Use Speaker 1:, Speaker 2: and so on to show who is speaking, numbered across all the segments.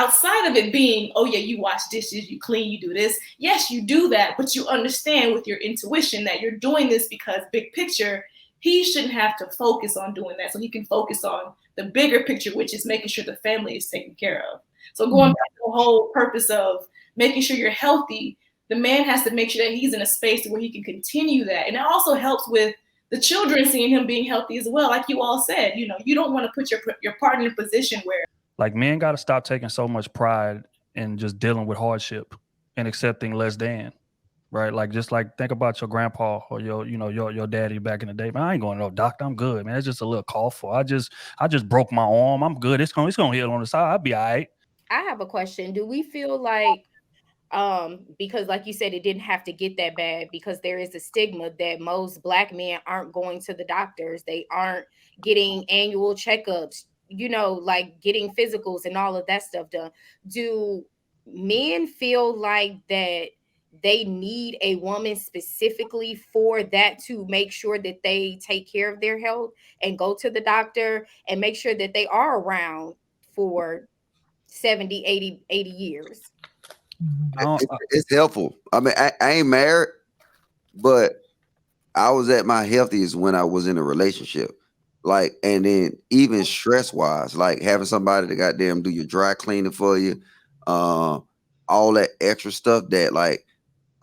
Speaker 1: outside of it being, oh yeah, you wash dishes, you clean, you do this. Yes, you do that, but you understand with your intuition that you're doing this because big picture, he shouldn't have to focus on doing that. So he can focus on the bigger picture, which is making sure the family is taken care of. So going back to the whole purpose of making sure you're healthy, the man has to make sure that he's in a space where he can continue that. And it also helps with the children seeing him being healthy as well. Like you all said, you know, you don't want to put your partner in a position where,
Speaker 2: like, men got to stop taking so much pride in just dealing with hardship and accepting less than, right? Like, just like think about your grandpa or your daddy back in the day. Man, I ain't going to no doctor. I'm good, man. It's just a little cough, or I just broke my arm. I'm good. It's gonna heal on the side. I'll be all right.
Speaker 3: I have a question. Do we feel like, because like you said, it didn't have to get that bad, because there is a stigma that most Black men aren't going to the doctors, they aren't getting annual checkups, you know, like getting physicals and all of that stuff done. Do men feel like that they need a woman specifically for that, to make sure that they take care of their health and go to the doctor and make sure that they are around for 70, 80 years?
Speaker 4: It's helpful. I mean, I ain't married, but I was at my healthiest when I was in a relationship. Like, and then even stress wise, like having somebody to goddamn do your dry cleaning for you, all that extra stuff that, like,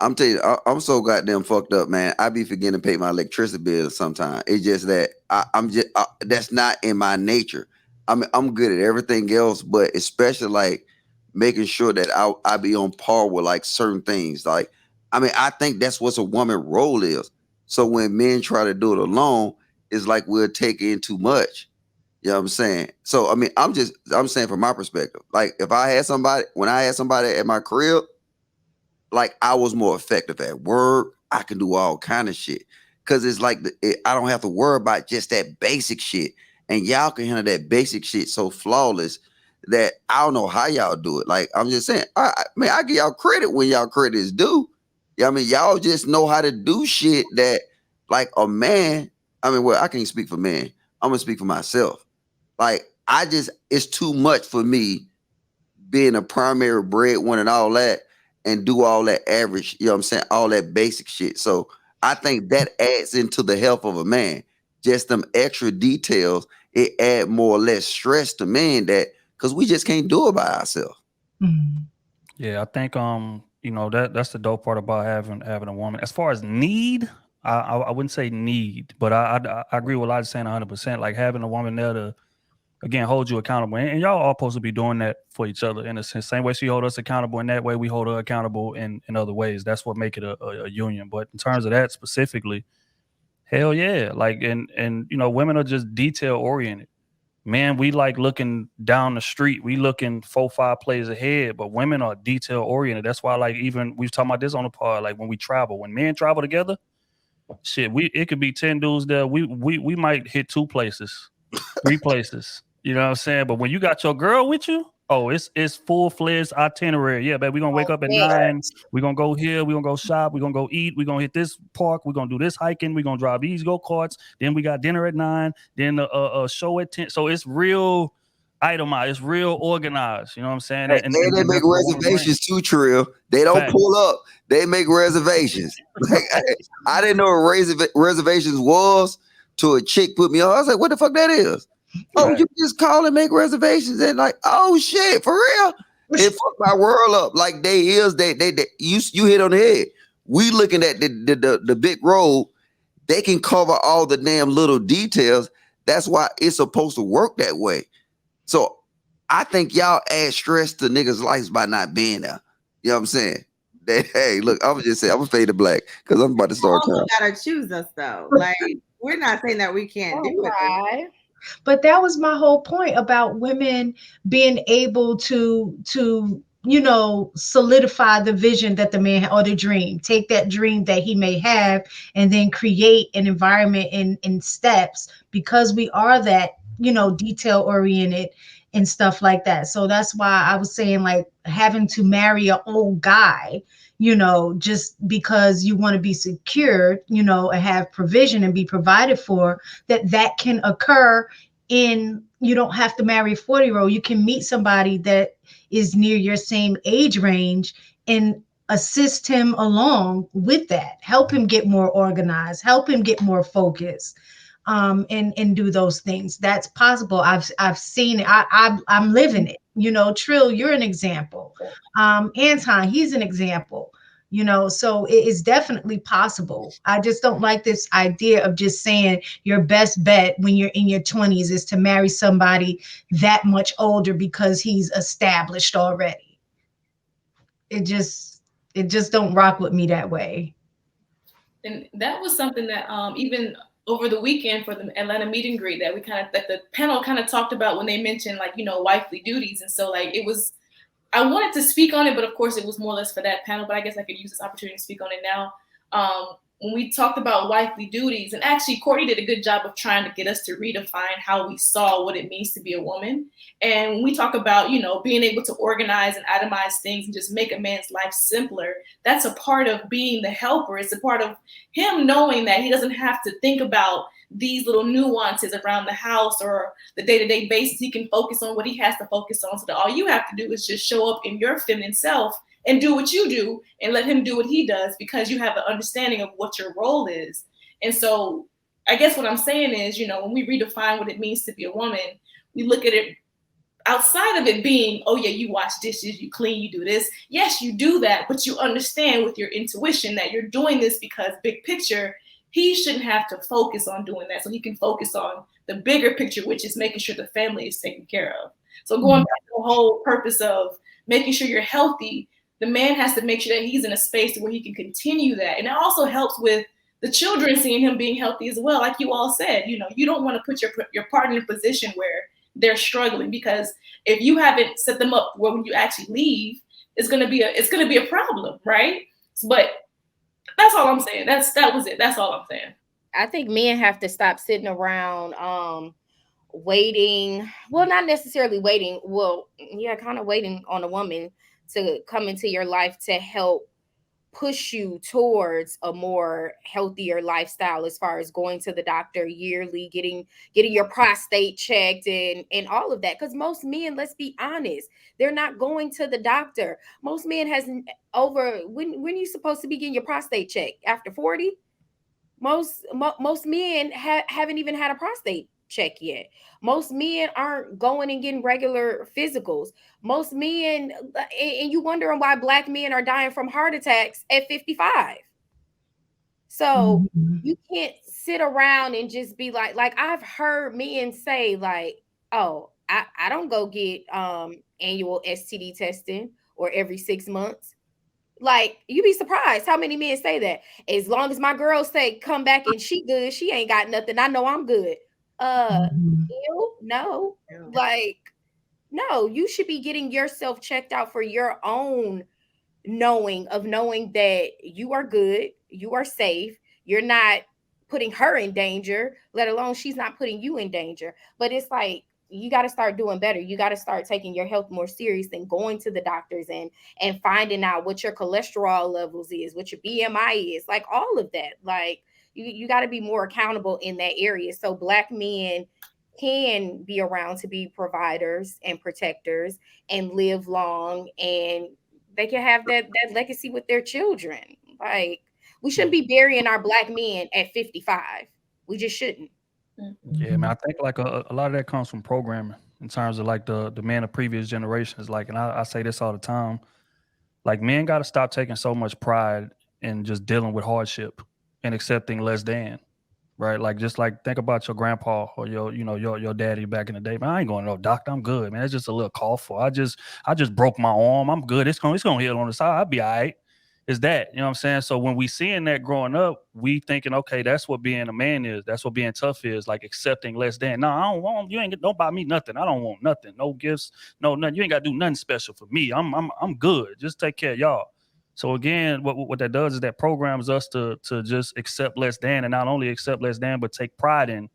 Speaker 4: I'm telling you, I'm so goddamn fucked up, man. I be forgetting to pay my electricity bill sometimes. It's just that I'm just that's not in my nature. I mean, I'm good at everything else, but especially like making sure that I be on par with like certain things. Like, I mean, I think that's what a woman role is. So when men try to do it alone, it's like we're taking in too much. You know what I'm saying? So I mean, I'm saying from my perspective, like if I had somebody, when I had somebody at my crib, like I was more effective at work. I can do all kind of shit. Cause it's like I don't have to worry about just that basic shit. And y'all can handle that basic shit so flawless that I don't know how y'all do it. Like, I'm just saying, I give y'all credit when y'all credit is due. Yeah, I mean, y'all just know how to do shit that, like, a man. I mean, well, I can't speak for men. I'm gonna speak for myself. Like, it's too much for me being a primary breadwinner and all that, and do all that average. You know what I'm saying? All that basic shit. So I think that adds into the health of a man. Just them extra details, it add more or less stress to men, that because we just can't do it by ourselves.
Speaker 2: Yeah, I think that's the dope part about having a woman. As far as need, I wouldn't say need, but I agree with Elijah saying 100%. Like, having a woman there to, again, hold you accountable, and y'all all supposed to be doing that for each other in a sense. Same way she hold us accountable, in that way we hold her accountable in other ways. That's what make it a union. But in terms of that specifically, hell yeah. Like, and women are just detail oriented. Man, we like looking down the street. We looking 4-5 plays ahead, but women are detail oriented. That's why, like, even we've talked about this on the pod. Like, when we travel, when men travel together, shit, it could be 10 dudes there. We might hit 2 places, 3 places. You know what I'm saying? But when you got your girl with you, oh, it's full-fledged itinerary. Yeah, baby, we're gonna wake up at 9. We're gonna go here, we're gonna go shop, we're gonna go eat, we're gonna hit this park, we're gonna do this hiking, we're gonna drive these go-karts, then we got dinner at 9, then a show at 10. So it's real itemized, it's real organized. You know what I'm saying?
Speaker 4: Hey, and they make reservations too, Trill. They don't pull up, they make reservations. Like, I didn't know what reservations was till a chick put me on. I was like, what the fuck that is? Oh, you just call and make reservations, and like, oh shit, for real? It fucked my world up. Like, you hit on the head. We looking at the big road. They can cover all the damn little details. That's why it's supposed to work that way. So I think y'all add stress to niggas' lives by not being there. You know what I'm saying? Hey, look, I was just saying, I'm gonna fade to black because I'm about to start.
Speaker 5: You gotta choose us though. Like, we're not saying that we can't do it.
Speaker 6: But that was my whole point about women being able to solidify the vision that the man, or the dream, take that dream that he may have, and then create an environment in steps, because we are that, detail oriented and stuff like that. So that's why I was saying, like, having to marry an old guy, just because you want to be secure, and have provision and be provided for, that can occur. You don't have to marry a 40-year-old. You can meet somebody that is near your same age range and assist him along with that. Help him get more organized, help him get more focused, and do those things. That's possible. I've seen it. I'm living it. You know, Trill, you're an example. Anton, he's an example. You know, so it is definitely possible. I just don't like this idea of just saying your best bet when you're in your 20s is to marry somebody that much older because he's established already. It just don't rock with me that way.
Speaker 1: And that was something that even over the weekend for the Atlanta meet and greet that the panel kind of talked about when they mentioned, like, you know, wifely duties. And so, like, I wanted to speak on it, but of course it was more or less for that panel, but I guess I could use this opportunity to speak on it now. When we talked about wifely duties, and actually Courtney did a good job of trying to get us to redefine how we saw what it means to be a woman. And when we talk about, you know, being able to organize and itemize things and just make a man's life simpler, that's a part of being the helper. It's a part of him knowing that he doesn't have to think about these little nuances around the house or the day-to-day basis. He can focus on what he has to focus on, so that all you have to do is just show up in your feminine self and do what you do and let him do what he does, because you have an understanding of what your role is. And so I guess what I'm saying is, you know, when we redefine what it means to be a woman, we look at it outside of it being, oh yeah, you wash dishes, you clean, you do this. Yes, you do that, but you understand with your intuition that you're doing this because big picture, he shouldn't have to focus on doing that. So he can focus on the bigger picture, which is making sure the family is taken care of. So going back to the whole purpose of making sure you're healthy, the man has to make sure that he's in a space where he can continue that. And it also helps with the children seeing him being healthy as well. Like you all said, you know, you don't want to put your partner in a position where they're struggling, because if you haven't set them up where when you actually leave, it's gonna be a problem, right? But that's all I'm saying. That was it. That's all I'm saying.
Speaker 3: I think men have to stop sitting around waiting. Well, not necessarily waiting. Well, yeah, kind of waiting on a woman to come into your life to help push you towards a more healthier lifestyle, as far as going to the doctor yearly, getting your prostate checked and all of that. Because most men, let's be honest, they're not going to the doctor. Most men when you supposed to be getting your prostate checked? After 40? Most men haven't even had a prostate check yet. Most men aren't going and getting regular physicals. Most men, and you wondering why Black men are dying from heart attacks at 55. So you can't sit around and just be like I've heard men say, like, oh, I don't go get annual STD testing or every 6 months. Like, you'd be surprised how many men say that. As long as my girl say come back and she good, she ain't got nothing, I know I'm good. No. Like, no, you should be getting yourself checked out for your own knowing that you are good, you are safe, you're not putting her in danger, let alone she's not putting you in danger. But it's like, you got to start doing better. You got to start taking your health more serious than going to the doctors and finding out what your cholesterol levels is, what your BMI is, like all of that. Like, you got to be more accountable in that area, so Black men can be around to be providers and protectors and live long, and they can have that legacy with their children. Like, we shouldn't be burying our Black men at 55. We just shouldn't.
Speaker 2: Yeah, man, I think like a lot of that comes from programming in terms of like the men of previous generations. Like, and I say this all the time, like, men got to stop taking so much pride in just dealing with hardship and accepting less than, right? Like, just like think about your grandpa or your daddy back in the day. Man, I ain't going to no doctor. I'm good, man. It's just a little cough, or I just broke my arm. I'm good. It's gonna heal on the side. I'll be all right. Is that, you know what I'm saying? So when we seeing that growing up, we thinking, okay, that's what being a man is. That's what being tough is, like accepting less than. No, I don't want, don't buy me nothing. I don't want nothing. No gifts, no nothing. You ain't got to do nothing special for me. I'm good. Just take care of y'all. So again, what that does is that programs us to just accept less than, and not only accept less than, but take pride in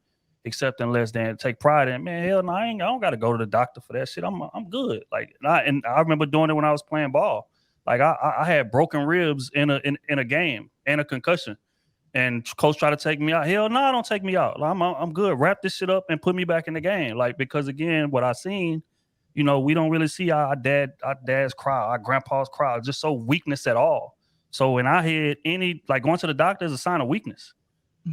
Speaker 2: accepting less than. Take pride in, man, hell no, I don't got to go to the doctor for that shit. I'm good. Like, and I remember doing it when I was playing ball. Like, I had broken ribs in a game and a concussion, and coach tried to take me out. Hell no, don't take me out. I'm good. Wrap this shit up and put me back in the game. Like, because again, what I seen, you know, we don't really see our dads cry, our grandpas cry, just so weakness at all. So in our head, like going to the doctor is a sign of weakness.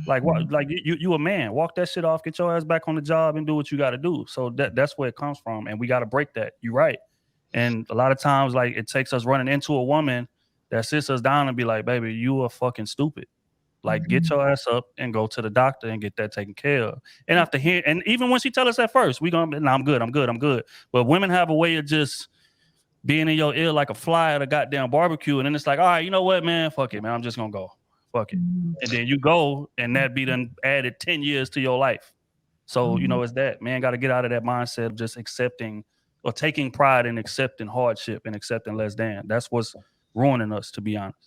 Speaker 2: Like what? Like you a man, walk that shit off, get your ass back on the job and do what you got to do. So that's where it comes from, and we got to break that. You're right. And a lot of times, like it takes us running into a woman that sits us down and be like, "Baby, you are fucking stupid. Like get your ass up and go to the doctor and get that taken care of." And after hearing, and even when she tell us at first, we gonna, "Nah, I'm good." But women have a way of just being in your ear like a fly at a goddamn barbecue, and then it's like, "All right, you know what, man? Fuck it, man. I'm just gonna go. Fuck it." And then you go, and that be done added 10 years to your life. So, you know, it's that man got to get out of that mindset of just accepting or taking pride in accepting hardship and accepting less than. That's what's ruining us, to be honest.